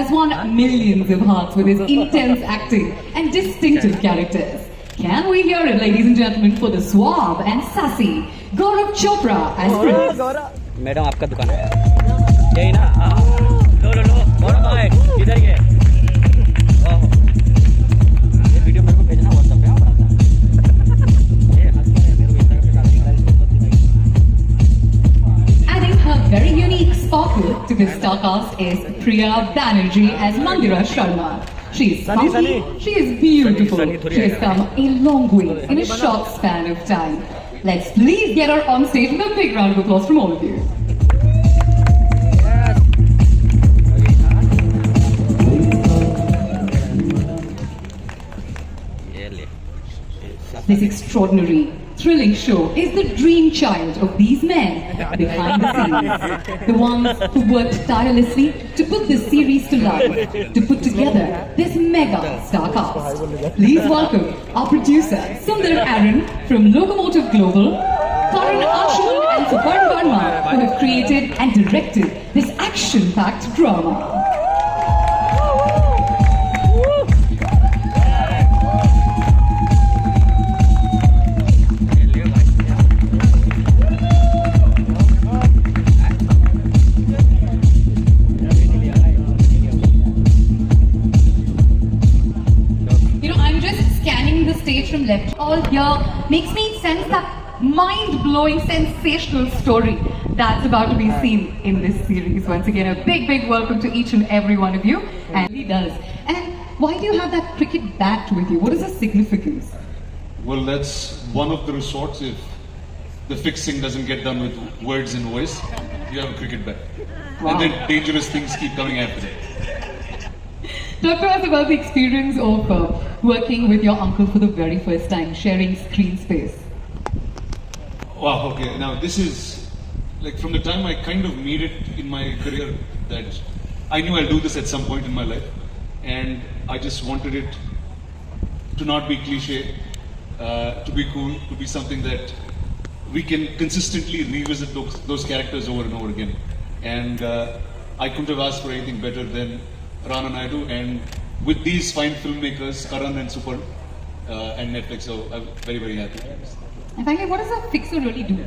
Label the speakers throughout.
Speaker 1: has won millions of hearts with his intense acting and distinctive characters. Can we hear it, ladies and gentlemen, for the suave and sassy Gaurav Chopra as Prince?
Speaker 2: Madam आपका दुकान है यही ना लो गौरव भाई इधर ये video मेरे को भेजना व्हाट्सएप पे बड़ा ये हंसता है मेरे को इंस्टाग्राम पे डालना
Speaker 1: Adding her very unique sparkle to this star cast is Priya Banerjee as Mandira Sharma. She is funky, she is beautiful, she has come a long way in a short span of time. Let's please get her on stage with a big round of applause from all of you. This extraordinary, thrilling show is the dream child of these men behind the scenes. The ones who worked tirelessly to put this series to life, to put together this mega star cast. Please welcome our producer, Sundar Aaron from Locomotive Global, Karan Ashwin and Suparn Verma, who have created and directed this action-packed drama. From left, all here makes me sense that mind-blowing, sensational story that's about to be seen in this series. Once again, a big welcome to each and every one of you, and he does. And why do you have that cricket bat with you? What is the significance?
Speaker 3: Well, that's one of the resorts. If the fixing doesn't get done with words and voice, you have a cricket bat. Wow. And then dangerous things keep coming after it.
Speaker 1: Talk to us about the experience of working with your uncle for the very first time, sharing screen space.
Speaker 3: Wow, okay. Now this is, like, from the time I kind of made it in my career that I knew I'll do this at some point in my life. And I just wanted it to not be cliche, to be cool, to be something that we can consistently revisit those characters over and over again. And I couldn't have asked for anything better than Rana Naidu, and with these fine filmmakers, Karan and Suparn, and Netflix, so I'm very happy.
Speaker 1: And finally, what does a fixer really do?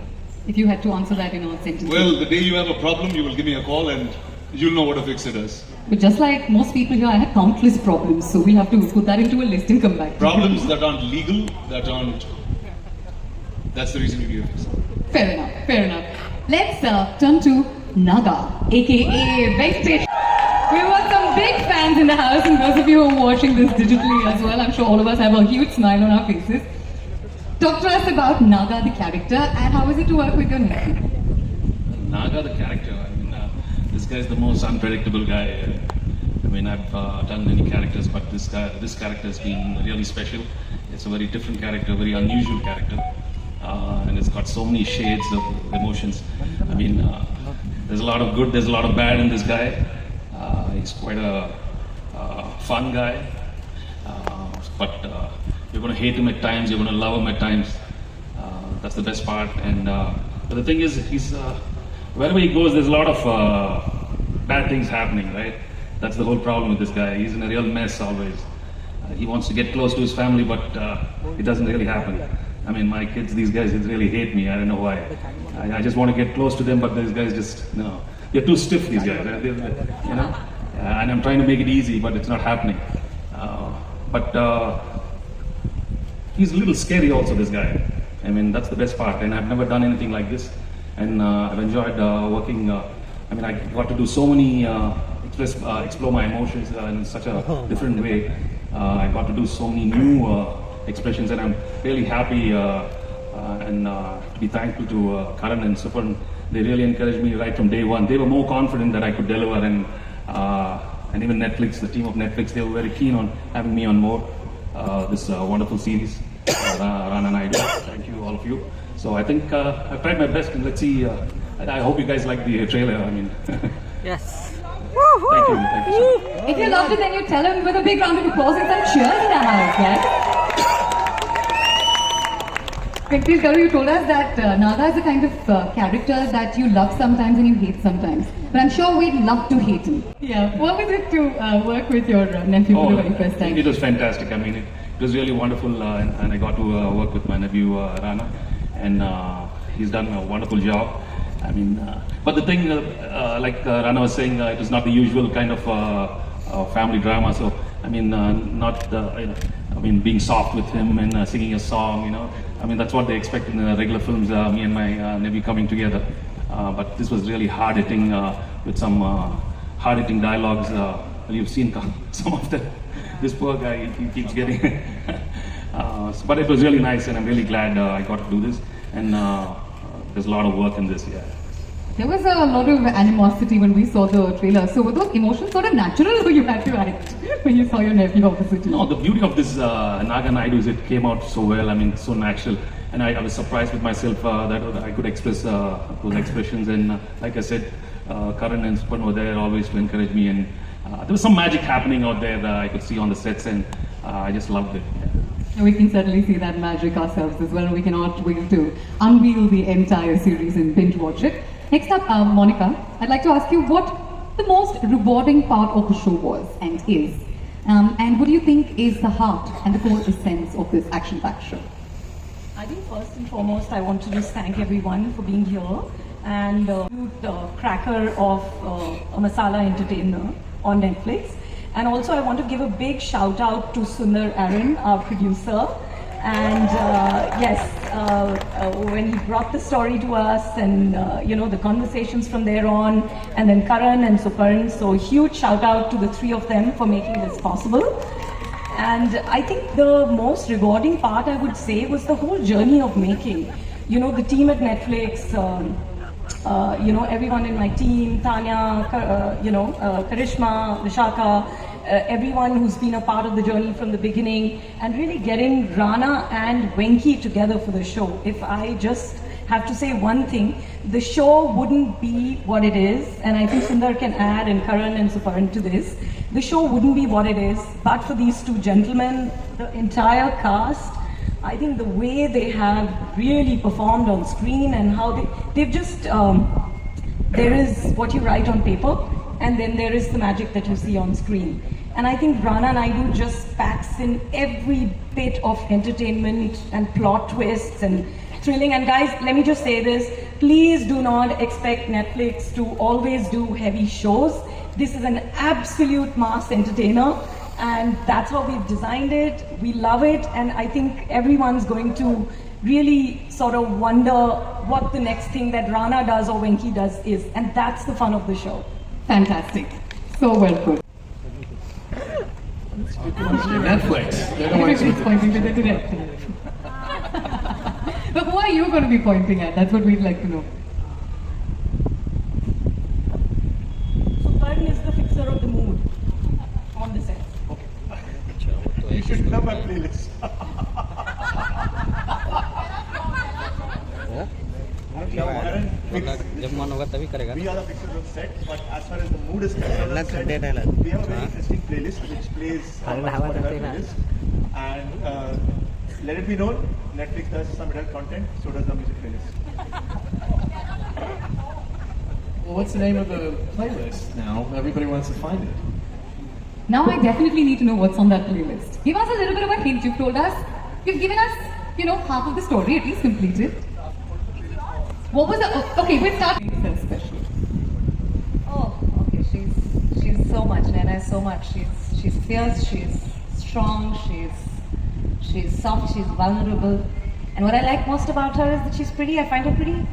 Speaker 1: If you had to answer that in a sentence.
Speaker 3: Well, the day you have a problem, you will give me a call and you'll know what a fixer does.
Speaker 1: But just like most people here, I had countless problems, so we'll have to put that into a list and come back.
Speaker 3: Problems that aren't legal, that's the reason you do it.
Speaker 1: Fair enough. Let's turn to Naga, aka Venkatesh. We want some big fans in the house, and those of you who are watching this digitally as well, I'm sure all of us have a huge smile on our faces. Talk to us about Naga the character, and how is it to work with your nephew?
Speaker 4: Naga the character, I mean, this guy is the most unpredictable guy. I mean, I've done many characters, but this character has been really special. It's a very different character, very unusual character, and it's got so many shades of emotions. I mean, there's a lot of good, there's a lot of bad in this guy. He's quite a fun guy, but you're going to hate him at times, you're going to love him at times. That's the best part. And but the thing is, he's wherever he goes, there's a lot of bad things happening, right? That's the whole problem with this guy. He's in a real mess always. He wants to get close to his family, but it doesn't really happen. I mean, my kids, these guys really hate me. I don't know why. I just want to get close to them, but these guys just, no. They're too stiff, these guys. You know? And I'm trying to make it easy, but it's not happening. But he's a little scary also, this guy. I mean, that's the best part. And I've never done anything like this. And I've enjoyed working. I mean, I got to do so many, explore my emotions in such a different way. I got to do so many new expressions, and I'm really happy and to be thankful to Karan and Suparn. They really encouraged me right from day one. They were more confident that I could deliver, and even Netflix, the team of Netflix, they were very keen on having me on board this wonderful series, Rana Naidu. Thank you, all of you. So I think I've tried my best, and let's see. I hope you guys like the trailer. I mean,
Speaker 2: yes.
Speaker 4: Thank you so much.
Speaker 1: If you loved it, then you tell him with a big round of applause and some cheers in the house, guys. Venkatesh Garu, you told us that Naga is a kind of character that you love sometimes and you hate sometimes. But I'm sure we'd love to hate him. Yeah. What was it to work with your nephew for the very first time?
Speaker 4: It was fantastic. I mean, it was really wonderful, and I got to work with my nephew Rana, and he's done a wonderful job. I mean, but the thing, like Rana was saying, it was not the usual kind of family drama. So I mean, I mean, being soft with him and singing a song, I mean, that's what they expect in regular films, me and my nephew coming together. But this was really hard-hitting with some hard-hitting dialogues. Well, you've seen some of them. This poor guy, he keeps getting... but it was really nice, and I'm really glad I got to do this. And there's a lot of work in this, yeah.
Speaker 1: There was a lot of animosity when we saw the trailer. So were those emotions sort of natural, or you had to act when you saw your nephew opposite you?
Speaker 4: No, the beauty of this Rana Naidu is it came out so well. I mean, so natural. And I was surprised with myself that I could express those expressions. And like I said, Karan and Supan were there always to encourage me. And there was some magic happening out there that I could see on the sets, and I just loved it. Yeah.
Speaker 1: We can certainly see that magic ourselves as well. We cannot wait to unveil the entire series and binge watch it. Next up, Monica, I'd like to ask you what the most rewarding part of the show was and is. And what do you think is the heart and the core essence of this action-packed show?
Speaker 5: I think first and foremost, I want to just thank everyone for being here and the cracker of a masala entertainer on Netflix. And also I want to give a big shout out to Sundar Aaron, our producer. And when he brought the story to us and the conversations from there on, and then Karan and Suparn, so huge shout out to the three of them for making this possible. And I think the most rewarding part, I would say, was the whole journey of making. The team at Netflix, everyone in my team, Tanya, Karishma, Vishaka, everyone who's been a part of the journey from the beginning, and really getting Rana and Venki together for the show. If I just have to say one thing, the show wouldn't be what it is, and I think Sundar can add, and Karan and Suparn to this, the show wouldn't be what it is but for these two gentlemen, the entire cast. I think the way they have really performed on screen and how they've just, there is what you write on paper, and then there is the magic that you see on screen. And I think Rana Naidu just packs in every bit of entertainment and plot twists and thrilling. And guys, let me just say this, please do not expect Netflix to always do heavy shows. This is an absolute mass entertainer, and that's how we've designed it. We love it, and I think everyone's going to really sort of wonder what the next thing that Rana does or Venki does is, and that's the fun of the show.
Speaker 1: Fantastic. So well put.
Speaker 3: Netflix. They're the ones
Speaker 1: Everybody's pointing to the director. But who are you going to be pointing at? That's what we'd like to know.
Speaker 5: Suparn is the fixer of the mood on the set.
Speaker 6: You should have a playlist.
Speaker 2: जब मन होगा तभी करेगा.
Speaker 6: We are the fixers of set, but as far as the mood is concerned, we have a very interesting playlist which plays playlist. And let it be known, Netflix does some adult content, so does the music playlist.
Speaker 3: Well, what's the name of the playlist now? Everybody wants to find it.
Speaker 1: Now I definitely need to know what's on that playlist. Give us a little bit of a hint. You've told us, you've given us, half of the story, at least completed. What was the, okay, we'll start with the special.
Speaker 7: Oh, okay, she's so much, Naina is so much. She's fierce, she's strong, she's soft, she's vulnerable. And what I like most about her is that she's pretty, I find her pretty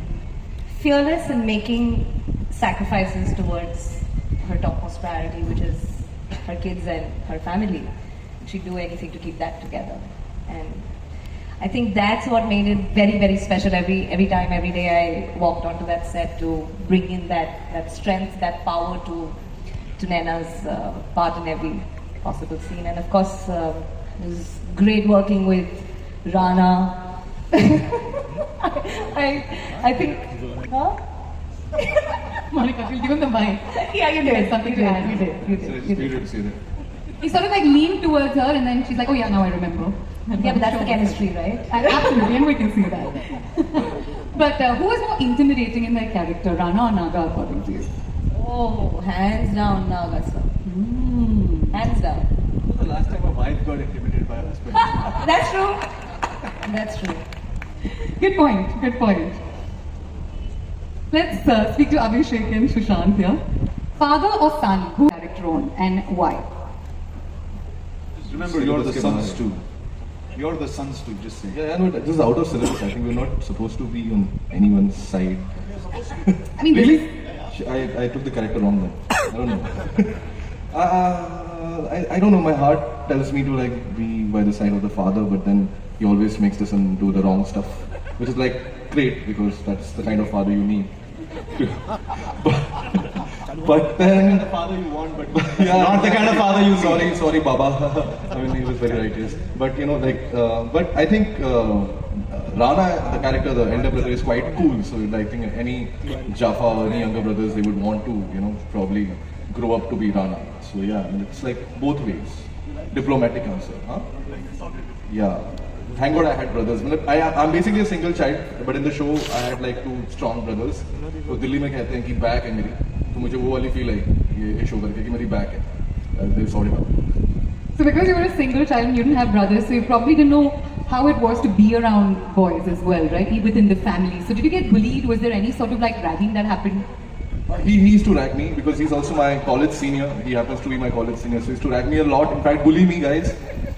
Speaker 7: fearless in making sacrifices towards her topmost priority, which is her kids and her family. She'd do anything to keep that together. And I think that's what made it very, very special every time, every day I walked onto that set, to bring in that strength, that power to Naina's part in every possible scene. And of course, it was great working with Rana. I think, huh?
Speaker 1: Monica, we'll give him the mic.
Speaker 7: Yeah, you did.
Speaker 1: Something to add.
Speaker 7: You did.
Speaker 3: So it's beautiful to see that.
Speaker 1: He sort of like leaned towards her and then she's like, oh yeah, now I remember.
Speaker 7: Yeah, but that's the chemistry, right?
Speaker 1: Absolutely, and we can see that. But who was more intimidating in their character, Rana or Naga, according to you?
Speaker 7: Oh, hands down, Naga sir. Hands down.
Speaker 6: When was the last time a wife got intimidated by a husband?
Speaker 7: That's true. That's true.
Speaker 1: Good point, good point. Let's speak to Abhishek and Sushant here. Father or son, who character on and why?
Speaker 3: Just remember, you're the sons too. You're the sons too, just say.
Speaker 8: Yeah, no, this is out of syllabus. I think we're not supposed to be on anyone's side.
Speaker 1: I mean,
Speaker 8: Really? I took the character wrong then. I don't know. I don't know. My heart tells me to like be by the side of the father, but then he always makes us and do the wrong stuff, which is like great because that's the kind of father you need. but then
Speaker 6: The father you want, but
Speaker 8: yeah, not the kind of father you. Sorry, Baba. I mean, he was very righteous. But you know, but I think Rana, the character, the elder brother, is quite cool. So I think any Jaffa or any younger brothers, they would want to, probably grow up to be Rana. So yeah, I mean, it's like both ways. Diplomatic answer, huh? Yeah. Thank God I had brothers. I'm basically a single child, but in the show I had like 2 strong brothers. So Delhi में कहते हैं कि back है मेरी, तो मुझे वो वाली feel आई ये show करके कि मेरी back है. They sorted out.
Speaker 1: So because you were a single child and you didn't have brothers, so you probably didn't know how it was to be around boys as well, right? Within the family. So did you get bullied? Was there any sort of like ragging that happened?
Speaker 8: He used to rag me because he's also my college senior. He happens to be my college senior, so he used to rag me a lot. In fact, bully me, guys.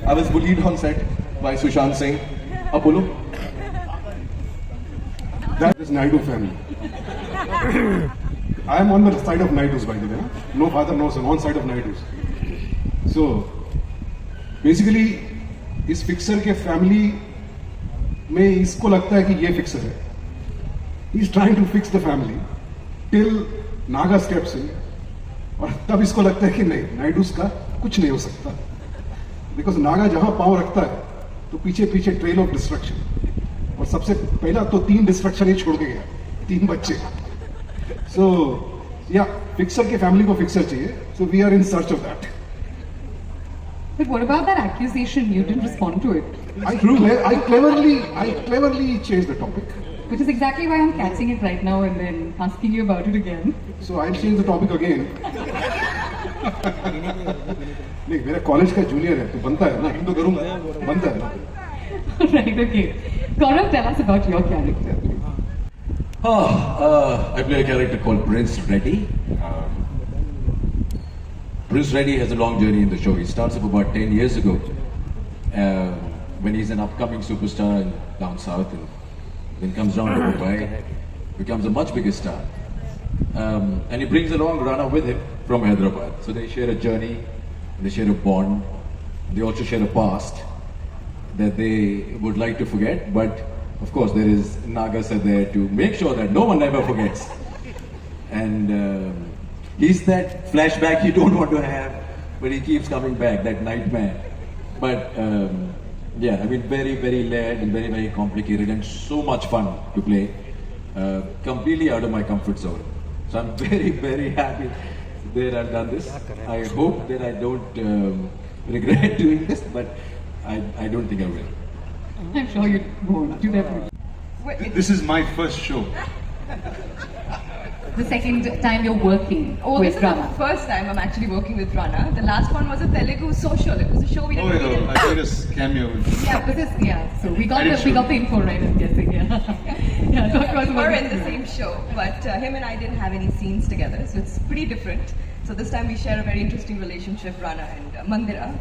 Speaker 8: I was bullied on set by Sushant Singh. Apollo.
Speaker 9: That is Naidu family. I am on the side of Naidus, by the way. No father, no son, on side of Naidus. So, basically, इस fixer के family में इसको लगता है कि ये fixer है. He is trying to fix the family till Naga steps in. और तब इसको लगता है कि नहीं, नायडूस का कुछ नहीं हो सकता. Because नागा जहां पांव रखता है तो पीछे पीछे ट्रेल ऑफ डिस्ट्रक्शन. और सबसे पहला तो 3 डिस्ट्रक्शन ही छोड़ के गया, 3 बच्चे. So, yeah, फिक्सर के फैमिली को फिक्सर चाहिए. So we are in search of that.
Speaker 1: But what about that accusation? You didn't respond to it.
Speaker 9: I cleverly changed the topic.
Speaker 1: Which is exactly why I'm catching it right now and then asking you about it again.
Speaker 9: So I'll change the topic again. नहीं, मेरा college का junior है तो बनता है ना, तो करूंगा, बनता है.
Speaker 1: Right, okay. Gaurav, tell us about your character, please.
Speaker 10: I play a character called Prince Reddy. Prince Reddy has a long journey in the show. He starts up about 10 years ago when he's an upcoming superstar down south and then comes down to Mumbai, becomes a much bigger star. And he brings along Rana with him from Hyderabad. So they share a journey, they share a bond, they also share a past that they would like to forget, but of course there is Nagasa there to make sure that no one ever forgets. And he's that flashback you don't want to have, but he keeps coming back, that nightmare. But yeah, I mean, very, very layered and very, very complicated and so much fun to play. Completely out of my comfort zone. So I'm very, very happy that I've done this. I hope that I don't regret doing this, but I don't think I will.
Speaker 1: I'm sure you won't. You definitely.
Speaker 3: This is my first show.
Speaker 1: The second time you're working
Speaker 11: Oh,
Speaker 1: with
Speaker 11: this is
Speaker 1: Rana.
Speaker 11: the first time I'm actually working with Rana. The last one was a Telugu social. It was a show we
Speaker 3: Oh,
Speaker 11: didn't
Speaker 3: yeah, I did a cameo.
Speaker 1: Yeah, this is so we got
Speaker 3: I did
Speaker 1: the info right. I'm guessing. Yeah, yeah. Talk to us
Speaker 11: We
Speaker 1: about
Speaker 11: were
Speaker 1: it.
Speaker 11: in the same show, but him and I didn't have any scenes together, so it's pretty different. So this time we share a very interesting relationship, Rana and Mandira,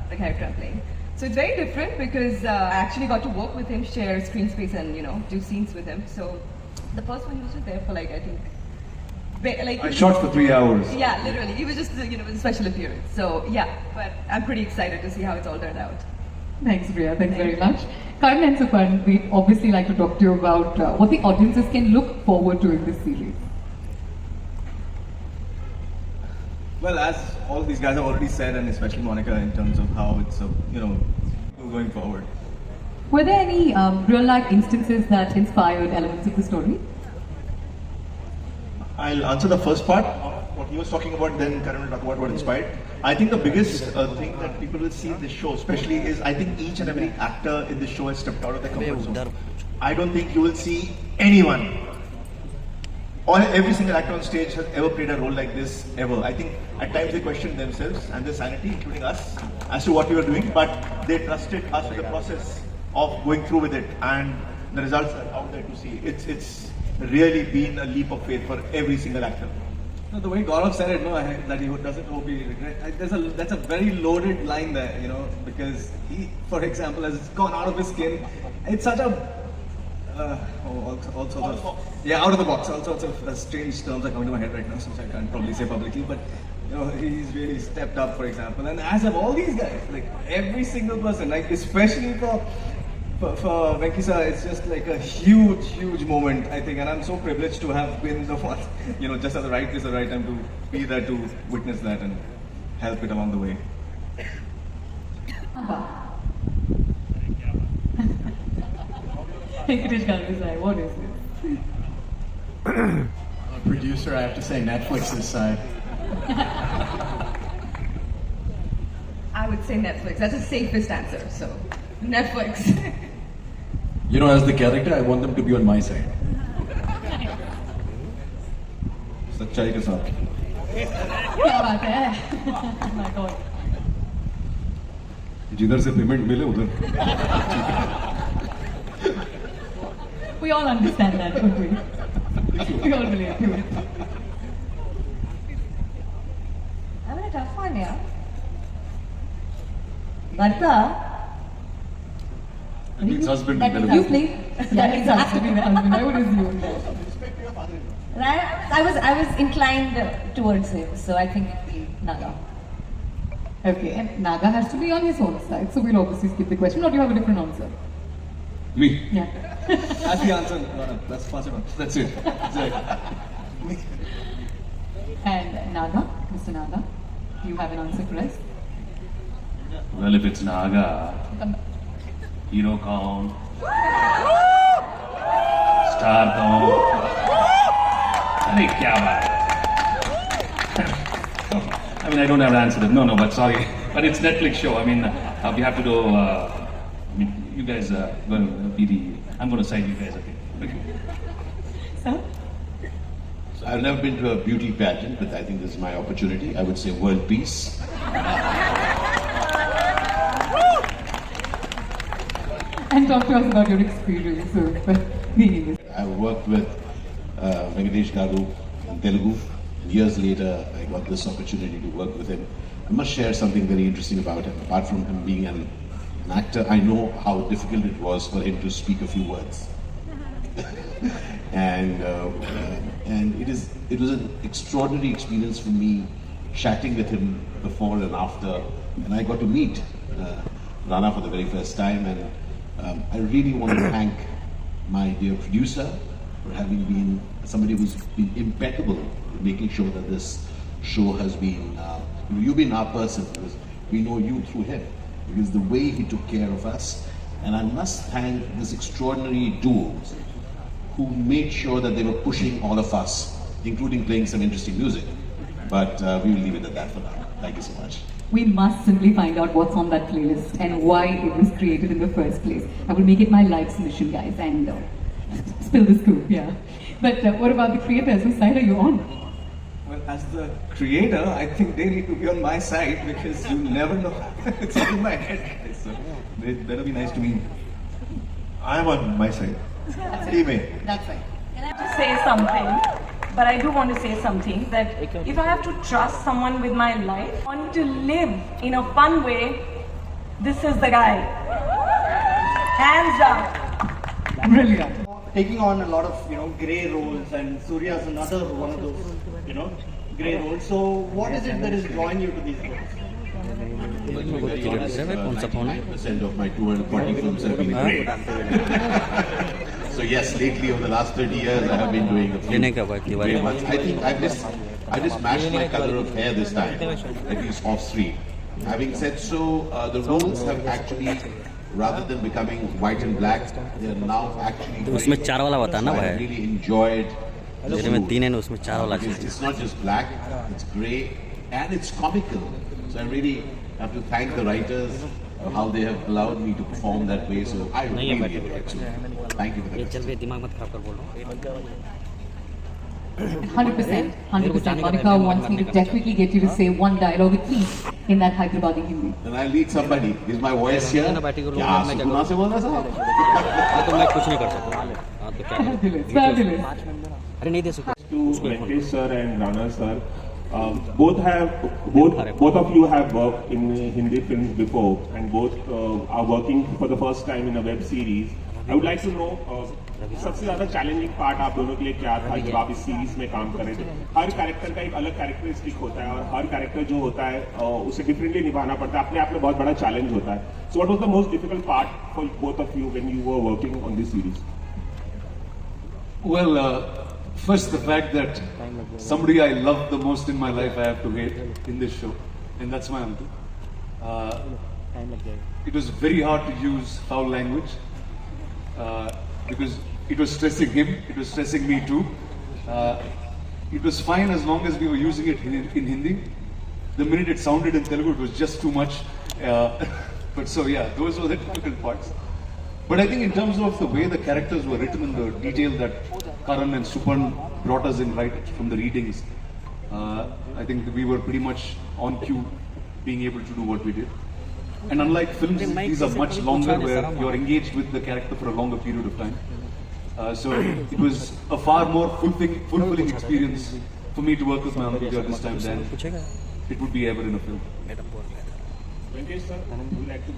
Speaker 11: the character I'm playing. So it's very different because I actually got to work with him, share screen space, and do scenes with him. So the first one he was just there for I think.
Speaker 3: I shot for 3 hours.
Speaker 11: Yeah, literally. He was just, a special appearance. So, yeah, but I'm pretty excited to see how it's all turned out.
Speaker 1: Thanks, Priya. Thanks very much. Karan and Supan, we'd obviously like to talk to you about what the audiences can look forward to in this series.
Speaker 6: Well, as all these guys have already said, and especially Monica, in terms of how it's, going forward.
Speaker 1: Were there any real-life instances that inspired elements of the story?
Speaker 6: I'll answer the first part. what he was talking about, then Karan will talk about what inspired. I think the biggest thing that people will see in this show, especially, is I think each and every actor in this show has stepped out of their comfort zone. I don't think you will see anyone, or every single actor on stage has ever played a role like this ever. I think at times they questioned themselves and their sanity, including us, as to what we were doing, but they trusted us with the process of going through with it, and the results are out there to see. It's really been a leap of faith for every single actor.
Speaker 8: No, the way Gaurav said it, that he doesn't hope he regret. That's a very loaded line there, because he, for example, has gone out of his skin. It's such a all sorts of out of the box. All sorts of strange terms are coming to my head right now, which I can't probably say publicly. But he's really stepped up, for example, and as have all these guys, like every single person, like especially for Venki sir, it's just like a huge moment, I think, and I'm so privileged to have been the one, just at the right place at the right time to be there to witness that and help it along the way.
Speaker 1: Venkatesh Garu, what is this?
Speaker 12: Producer, I have to say Netflix's side.
Speaker 11: I would say Netflix. That's the safest answer. So, Netflix.
Speaker 10: As the character, I want them to be on my side. सच्चाई के साथ.
Speaker 1: क्या बात है? My God.
Speaker 9: जिधर से payment मिले उधर.
Speaker 1: We all understand that, don't we? We all relate to it.
Speaker 7: I'm in a tough one, yeah. Varta.
Speaker 3: It means husband.
Speaker 7: That means you play.
Speaker 1: That means has to be the husband. I would assume that.
Speaker 7: I was inclined towards him, so I think it'll be Naga.
Speaker 1: Okay, and Naga has to be on his own side, so we'll obviously skip the question, or do you have a different answer?
Speaker 3: Me.
Speaker 1: Yeah.
Speaker 8: That's the answer. That's possible.
Speaker 3: That's it.
Speaker 1: And Naga, Mr. Naga, you have an answer for us?
Speaker 4: Well, if it's Naga, hero kaun, star kaun, kya baat hai? I mean, I don't have an answer. No, but sorry. But it's Netflix show. I mean, we have to do. You guys are going to be the. I'm going to side you guys. Okay.
Speaker 1: Sir?
Speaker 13: So I've never been to a beauty pageant, but I think this is my opportunity. I would say world peace.
Speaker 1: And talk to us about your experience of being in this.
Speaker 13: I worked with Venkatesh Garu in Telugu. Years later, I got this opportunity to work with him. I must share something very interesting about him. Apart from him being an actor, I know how difficult it was for him to speak a few words. and it was an extraordinary experience for me chatting with him before and after. And I got to meet Rana for the very first time. And I really want to thank my dear producer for having been somebody who's been impeccable in making sure that this show has been, you've been our person, because we know you through him, because the way he took care of us. And I must thank this extraordinary duo who made sure that they were pushing all of us, including playing some interesting music. But we will leave it at that for now. Thank you so much.
Speaker 1: We must simply find out what's on that playlist and why it was created in the first place. I will make it my life's mission, guys, and spill the scoop, yeah. But what about the creators? Whose side are you on?
Speaker 8: Well, as the creator, I think they need to be on my side, because you never know. It's all in my head, so they better be nice to me.
Speaker 6: I'm on my side.
Speaker 1: That's right.
Speaker 5: Can I just say something? But I do want to say something, that if I have to trust someone with my life, want to live in a fun way, this is the guy. Hands down.
Speaker 1: Brilliant.
Speaker 12: Taking on a lot of grey roles, and Surya is another one of those grey roles. So what is it that is drawing you to these roles?
Speaker 13: Very honest, 99% of my 240 films have been great. So yes, lately over the last 30 years I have been doing a few very much. I think I just matched my color of hair this time, at least off screen. Having said so, the roles have actually, rather than becoming white and black, they are now actually.
Speaker 2: उसमें चार वाला बता ना
Speaker 13: I
Speaker 2: भाई.
Speaker 13: really enjoyed
Speaker 2: मेरे में 3 है ना, उसमें 4 वाला चाहिए.
Speaker 13: It's not just black, it's grey, and it's comical. So I really have to thank the writers how they have allowed me to perform that way. So I really enjoyed it. Thank you for
Speaker 2: ये
Speaker 13: that.
Speaker 2: चल बे, दिमाग मत खराब कर बोल रहा हूँ.
Speaker 1: 100%. Monica wants me to definitely get you to say one dialogue at least in that Hyderabadi Hindi.
Speaker 13: Then I'll lead somebody. Is my voice here? क्या सुना से बोल रहा साहब?
Speaker 2: हाँ तो मैं कुछ नहीं कर सकता. हाँ तो क्या?
Speaker 1: Fabulous.
Speaker 2: अरे नहीं दे सकता.
Speaker 14: To Venkatesh sir and Rana sir, both of you have worked in Hindi films before, and both are working for the first time in a web series. I would like to know सबसे ज्यादा challenging part आप दोनों के लिए क्या था जब आप इस सीरीज में काम कर रहे थे. हर कैरेक्टर का एक अलग कैरेक्टरिस्टिक होता है और हर कैरेक्टर जो होता है उसे डिफरेंटली निभाना पड़ता है. अपने आप में बहुत बड़ा चैलेंज होता है. So what was the most difficult part for both of you when you were working on this series?
Speaker 3: Well, first the fact that somebody I love the most in my life I have to hate in this show, and that's my uncle. It was very hard to use foul language because it was stressing him, it was stressing me too. It was fine as long as we were using it in Hindi. The minute it sounded in Telugu, it was just too much. But so yeah, those were the difficult parts. But I think in terms of the way the characters were written and the detail that Karan and Supan brought us in right from the readings, I think we were pretty much on cue, being able to do what we did. And unlike films, these are much longer where you're engaged with the character for a longer period of time. So it was a far more fulfilling experience for me to work with my uncle this time than it would be ever in a film.
Speaker 14: Venkatesh sir, would you like to?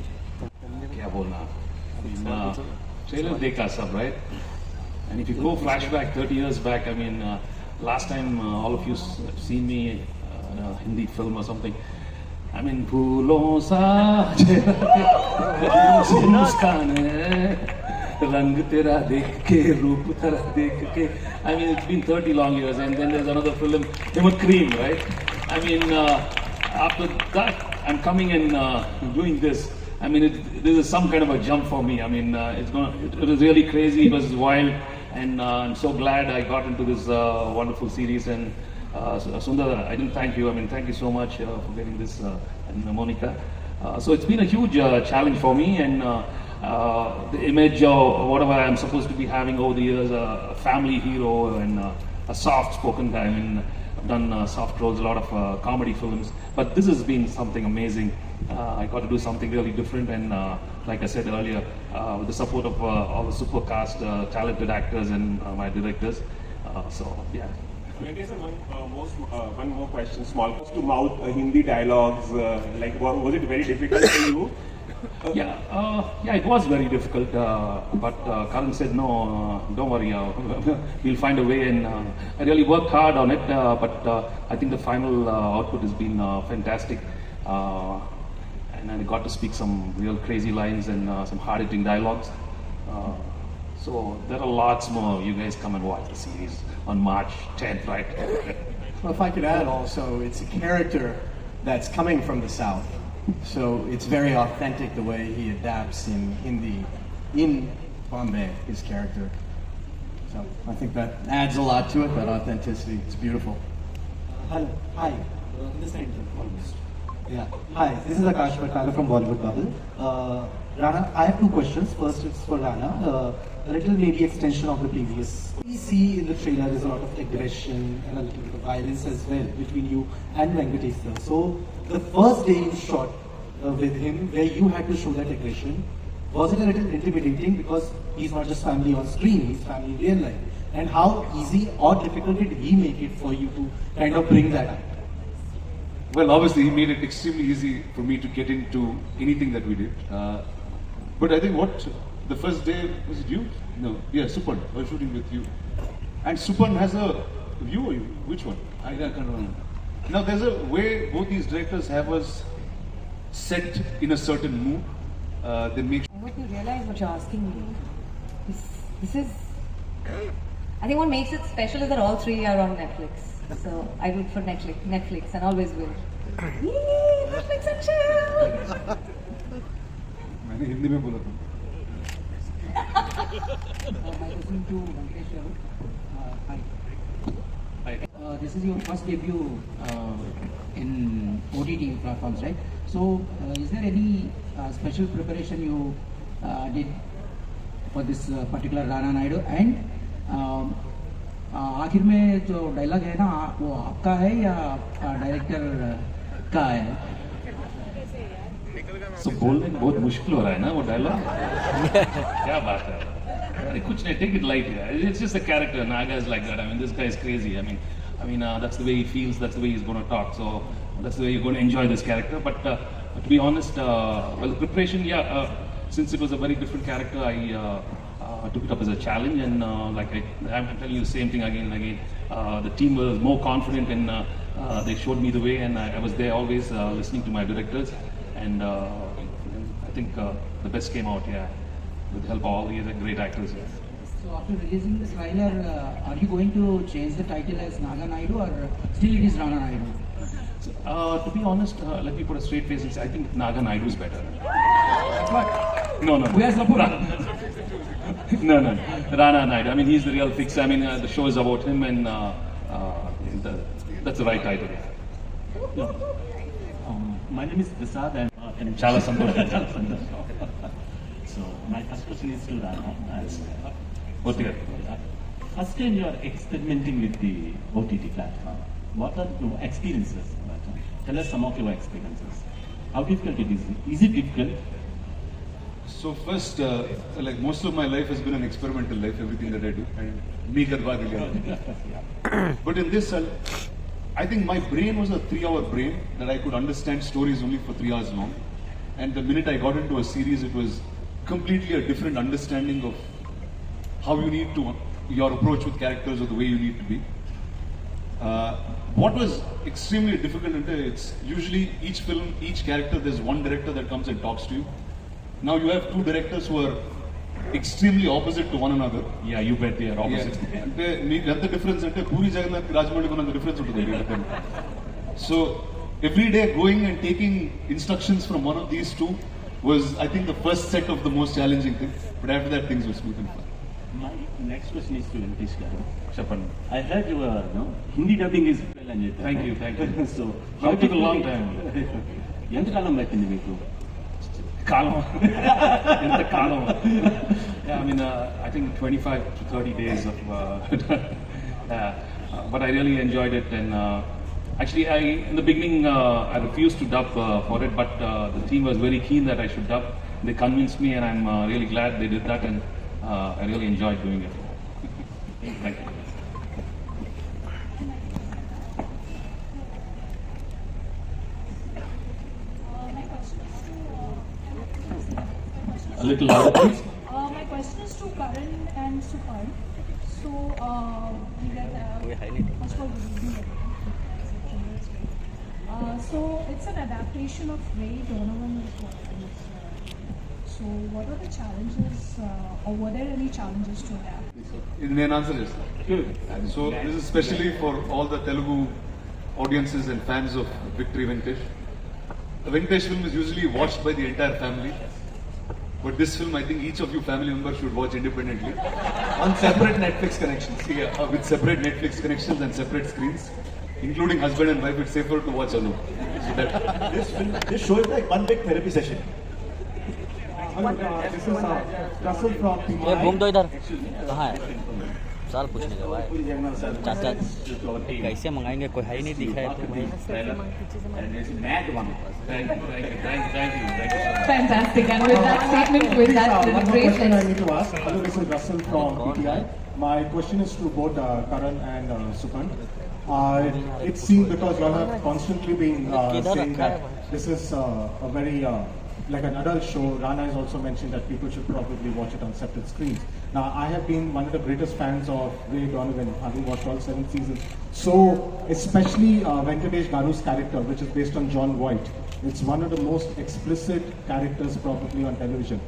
Speaker 4: क्या बोलना? Trailer dekha sab, right? And if you go flashback 30 years back, I mean, last time all of you have seen me in a Hindi film or something. I mean, फूलों सा मुस्कान है, रंग तेरा देख के, रूप तेरा देख के. I mean, it's been 30 long years, and then there's another film, Cream, right? I mean, after that, I'm coming and doing this. I mean, this is some kind of a jump for me. I mean, it was really crazy. It was wild, and I'm so glad I got into this wonderful series. And Sundar, I didn't thank you. I mean, thank you so much for getting this, and Monica. So it's been a huge challenge for me, and the image of whatever I'm supposed to be having over the years, a family hero and a soft-spoken guy. I mean, I've done soft roles, a lot of comedy films, but this has been something amazing. I got to do something really different, and like I said earlier, with the support of all the super cast, talented actors and my directors. So yeah.
Speaker 14: Venkatesh, one more question, small. To mouth Hindi dialogues, like was it very difficult for you?
Speaker 4: Yeah, it was very difficult, but Karan said, no, don't worry, we'll find a way, and I really worked hard on it, but I think the final output has been fantastic, and I got to speak some real crazy lines and some hard-hitting dialogues. So there are lots more. You guys come and watch the series on March 10th, right?
Speaker 15: Well, if I could add also, it's a character that's coming from the South. So it's very authentic the way he adapts in Hindi, in Bombay, his character. So I think that adds a lot to it, that authenticity. It's beautiful.
Speaker 16: Hello, hi. This side, almost. Yeah. Hi, this is Akash Bhattacharya from Bollywood Bubble. Rana, I have two questions. First, it's for Rana. A little maybe extension of the previous. We see in the trailer there's a lot of aggression and a little bit of violence as well between you and Venkatesh sir. So the first day you shot with him, where you had to show that aggression, was it a little intimidating because he's not just family on screen, he's family in real life? And how easy or difficult did he make it for you to kind of bring that up?
Speaker 3: Well, obviously he made it extremely easy for me to get into anything that we did. But I think the first day, was it you? No, yeah, Supan. I was shooting with you. And Supan has a view or you? Which one? I can't remember. Now there's a way both these directors have us set in a certain mood. They make
Speaker 7: I hope you realize what you're asking me. This is... I think what makes it special is that all three are on Netflix. So I root for Netflix and always will. Yay, Netflix and chill!
Speaker 3: मैंने हिंदी में बोला था.
Speaker 16: My question to Venkatesh. Hi.
Speaker 17: This is your first debut in OTT platforms, right? So, is there any special preparation you did for this particular Rana Naidu? And आखिर में जो dialogue है ना, वो आपका है या डायरेक्टर का है?
Speaker 4: So बोलने में बहुत मुश्किल हो रहा है ना वो डायलॉग. क्या बात है? अरे कुछ नहीं, take it light. It's just a character. Naga is like that. I mean, this guy is crazy. I mean, that's the way he feels. That's the way he's going to talk. So that's the way you're going to enjoy this character. But to be honest, well, the preparation, since it was a very different character, I took it up as a challenge. And I'm telling you the same thing again and again. The team was more confident, and they showed me the way. And I was there always listening to my directors. And I think the best came out, with the help of all these great actors.
Speaker 17: So after releasing this trailer, are you going to change the title as Naga Naidu, or still it is Rana Naidu?
Speaker 4: So, to be honest, let me put a straight face and say, I think Naga Naidu is better.
Speaker 17: What?
Speaker 4: No.
Speaker 17: We are supporting.
Speaker 4: No. Rana Naidu. I mean, he's the real fix. I mean, the show is about him, and that's the right title.
Speaker 18: My name is Prasad, and
Speaker 4: Chala Santosh.
Speaker 18: So my first question is to Rana.
Speaker 4: First
Speaker 18: time you are experimenting with the OTT platform. What are your experiences? Tell us some of your experiences. How difficult it is? Is it difficult?
Speaker 3: So first, like most of my life has been an experimental life, everything that I do. And me karwa diya. But in this, I think my brain was a 3-hour brain that I could understand stories only for 3 hours long. And the minute I got into a series, it was completely a different understanding of how you need to, your approach with characters or the way you need to be. What was extremely difficult, it's usually each film, each character, there's one director that comes and talks to you. Now you have 2 directors who are extremely opposite to one another.
Speaker 4: Yeah, you bet they are opposite.
Speaker 3: The difference is Puri Jagannath Rajamouli the difference. So every day going and taking instructions from one of these 2 was, I think, the first set of the most challenging things. But after that, things were smooth and fun.
Speaker 18: My next question is to Venkatesh Garu. I heard your Hindi dubbing is well and
Speaker 4: Thank you.
Speaker 18: So
Speaker 4: It took a long time.
Speaker 18: ఎంత కాలం పట్టింది మీకు?
Speaker 4: Kalam. Yeah, I mean, I think 25 to 30 days of, but I really enjoyed it. And actually, in the beginning, I refused to dub for it, but the team was very keen that I should dub. They convinced me, and I'm really glad they did that, and I really enjoyed doing it. Thank you. A little louder, please.
Speaker 19: My question is to Karan and Supan. So, first of all, good evening, everyone. So, it's an adaptation of Ray Donovan's books. So, what are the challenges, or were there any challenges to adapt?
Speaker 3: Indian answer is so. This is especially for all the Telugu audiences and fans of Victory Venkatesh. The Venkatesh film is usually watched by the entire family. But this film, I think each of you family members should watch independently.
Speaker 8: On separate Netflix connections.
Speaker 3: With separate Netflix connections and separate screens. Including husband and wife, it's safer to watch alone. So that
Speaker 6: this show is like one big therapy session.
Speaker 16: This is Russell from
Speaker 2: ये घूम दो इधर कहाँ है साल पूछने का भाई चाचा कैसे मंगाएंगे कोई है ही नहीं दिखा है तो भाई
Speaker 1: Fantastic, and with that statement, with that celebration.
Speaker 20: I need to ask. Hello, this is Russell from PTI. My question is to both Karan and Supan. It seems because you all have constantly been saying that this is a very like an adult show. Rana has also mentioned that people should probably watch it on separate screens. Now, I have been one of the greatest fans of Ray Donovan, having watched all 7 seasons. So, especially Venkatesh Garu's character, which is based on John Voight. It's one of the most explicit characters probably on television.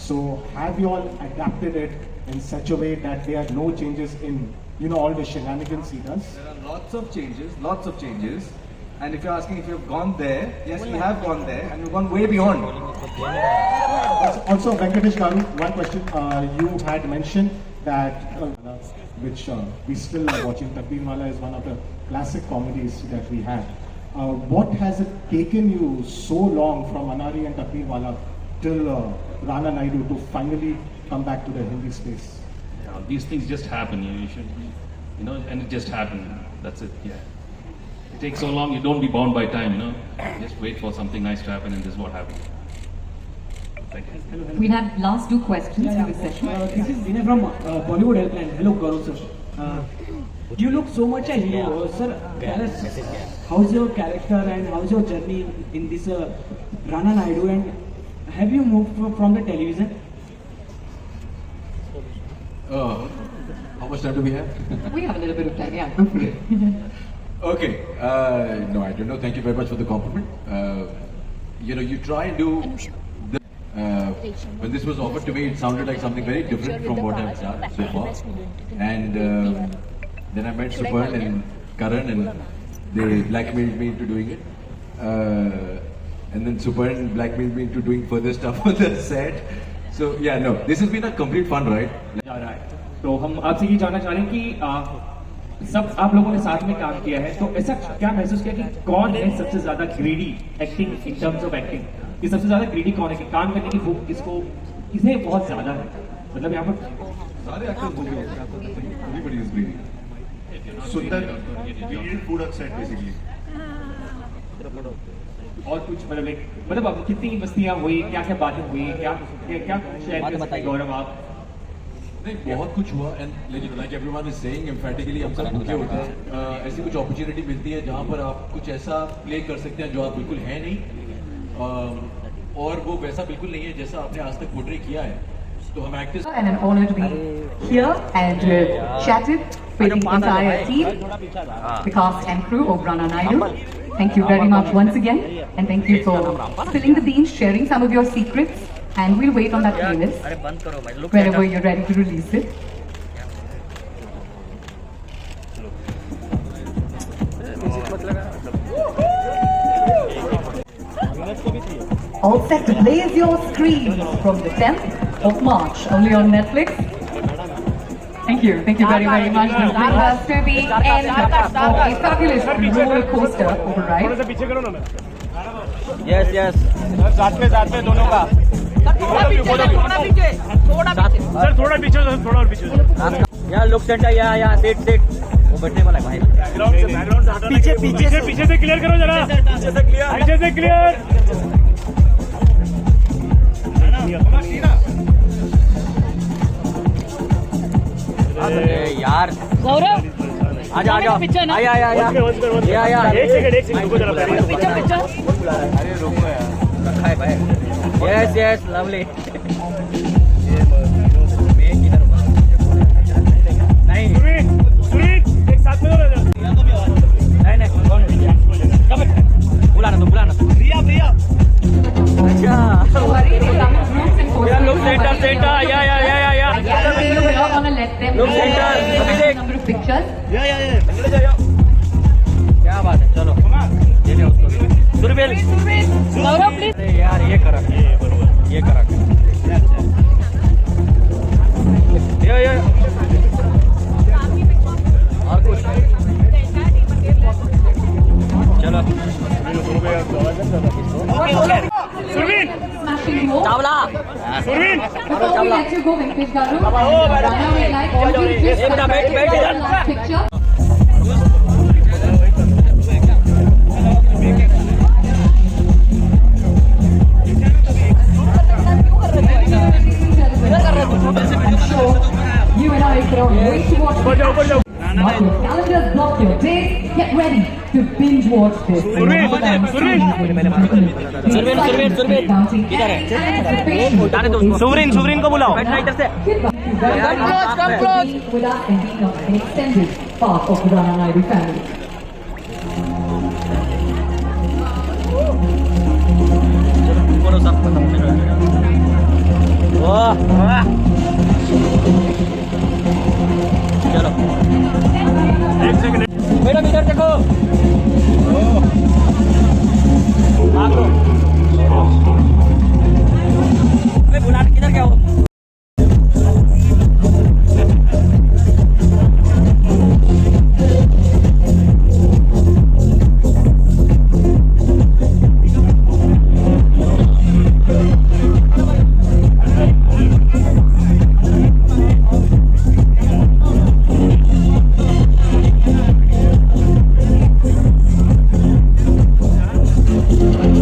Speaker 20: So, have you all adapted it in such a way that there are no changes in, all the shenanigans he does?
Speaker 8: There are lots of changes. And if you're asking if you've gone there, yes, we have gone there, and we've gone way beyond.
Speaker 20: Also, Venkatesh Garu, one question. You had mentioned that which we still are watching. Takdeerwala is one of the classic comedies that we had. What has it taken you so long from Anari and Takdeerwala till Rana Naidu to finally come back to the Hindi space?
Speaker 4: These things just happen. You should, and it just happened. That's it. Yeah. It takes so long. You don't be bound by time. Just wait for something nice to happen, and this is what happened. Thank you.
Speaker 1: We'll have last two questions in this session.
Speaker 21: This is Vinay from Bollywood Helpline. Hello, Gaurav sir. You look so much a hero, sir. Tell us, how's your character and how's your journey in this Rana Naidu, and have you moved from the television?
Speaker 10: How much time do we have?
Speaker 1: We have a little bit of time, yeah. Go for it.
Speaker 10: Okay. No, I don't know. Thank you very much for the compliment. You try and do. When this was offered to me, it sounded like something very different from what I've done so far. And then I met Suparn and Karan, and they blackmailed me into doing it. And then Suparn blackmailed me into doing further stuff on the set. So yeah, no, this has been a complete fun ride.
Speaker 22: तो हम आपसे ये जानना चाह रहे हैं कि सब आप लोगों ने साथ में काम किया है, तो ऐसा क्या महसूस किया कि कौन है सबसे ज्यादा greedy acting in terms of acting, कि सबसे ज्यादा ग्रीडी कौन है, कि काम करने की भूख किसने बहुत ज्यादा है, मतलब यहाँ पर
Speaker 8: सारे एक्टर्स बोल रहे हैं, एवरीबॉडी इज ग्रीडी. सुंदर we need food on set basically.
Speaker 22: और कुछ मतलब अब कितनी मस्तियां हुई, क्या क्या बातें हुई, क्या शेयर कर सकते हैं गौरव आप?
Speaker 10: नहीं, बहुत कुछ हुआ. And like everyone is saying emphatically हम सब भूखे होते हैं. ऐसी कुछ अपॉर्चुनिटी मिलती है जहाँ पर आप कुछ ऐसा प्ले कर सकते हैं जो आप बिल्कुल है नहीं, और वो वैसा बिल्कुल नहीं है जैसा आपने आज तक पोर्ट्रे किया है. तो हम actors.
Speaker 1: And an honor to be here and chatted with the entire team, the cast and crew of Rana Naidu. Thank you very much once again, and thank you for spilling the beans, sharing some of your secrets, and we'll wait on that playlist whenever you're ready to release it. All set to blaze your screens from the 10th of March, only on Netflix. Thank you very, very much. That was to be end of a fabulous roller coaster override.
Speaker 2: Yes, yes.
Speaker 12: साथ में दोनों का.
Speaker 2: थोड़ा पीछे.
Speaker 12: Sir थोड़ा पीछे, थोड़ा और पीछे.
Speaker 2: यहाँ लुक सेंटर, यहाँ सेट वो बैठने वाला है भाई.
Speaker 12: पीछे से क्लियर करो जरा. पीछे से क्लियर.
Speaker 2: यार
Speaker 23: गौरव
Speaker 2: आजा आया
Speaker 23: एक सेकंड रुको जरा.
Speaker 2: अरे रुको यार, रखा है भाई. Yes lovely. नहीं
Speaker 12: सुनीत एक साथ में
Speaker 2: नहीं बुलाना तो प्रिया. अच्छा look center yeah
Speaker 1: We're not gonna let them
Speaker 2: look center
Speaker 1: number of pictures.
Speaker 2: क्या बात है. चलो ये ले उसको. सुरबीर
Speaker 23: गौरव प्लीज.
Speaker 2: यार ये करा ये और कुछ. चलो Chawla.
Speaker 1: Before we let you go, Venkatesh Garu, Rana would like all you to just come back to the last picture. I'm sure you and I cannot wait to watch this. Mark your calendars, block your days, get ready to binge watch this.
Speaker 2: Surveer Suvreen को बुलाओ. बैठना इधर से.
Speaker 1: Come close. With us and being an extended part of the Rana Naidu family.
Speaker 2: चलो madam इधर देखो. बुला किधर क्या हो.
Speaker 5: Thank you.